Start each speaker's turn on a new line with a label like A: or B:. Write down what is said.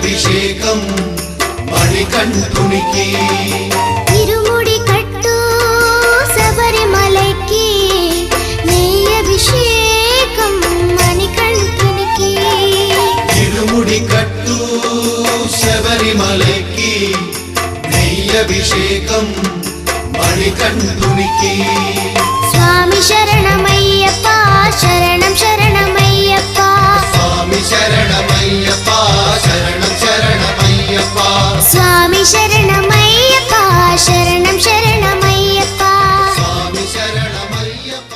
A: నెయ్యభిషేకం మణికంఠునికి
B: ఇరుముడి కట్టు శబరిమలకి నెయ్యభిషేకం మణికంఠునికి
A: ఇరుముడి కట్టు శబరిమలకి నెయ్యభిషేకం మణికంఠునికి
B: స్వామి శరణమయ్యప్ప శరణం శరణమయ్యప్ప
A: స్వామి శరణమయ్యప్ప శరణం శరణమయ్యప్ప
B: స్వామి శరణం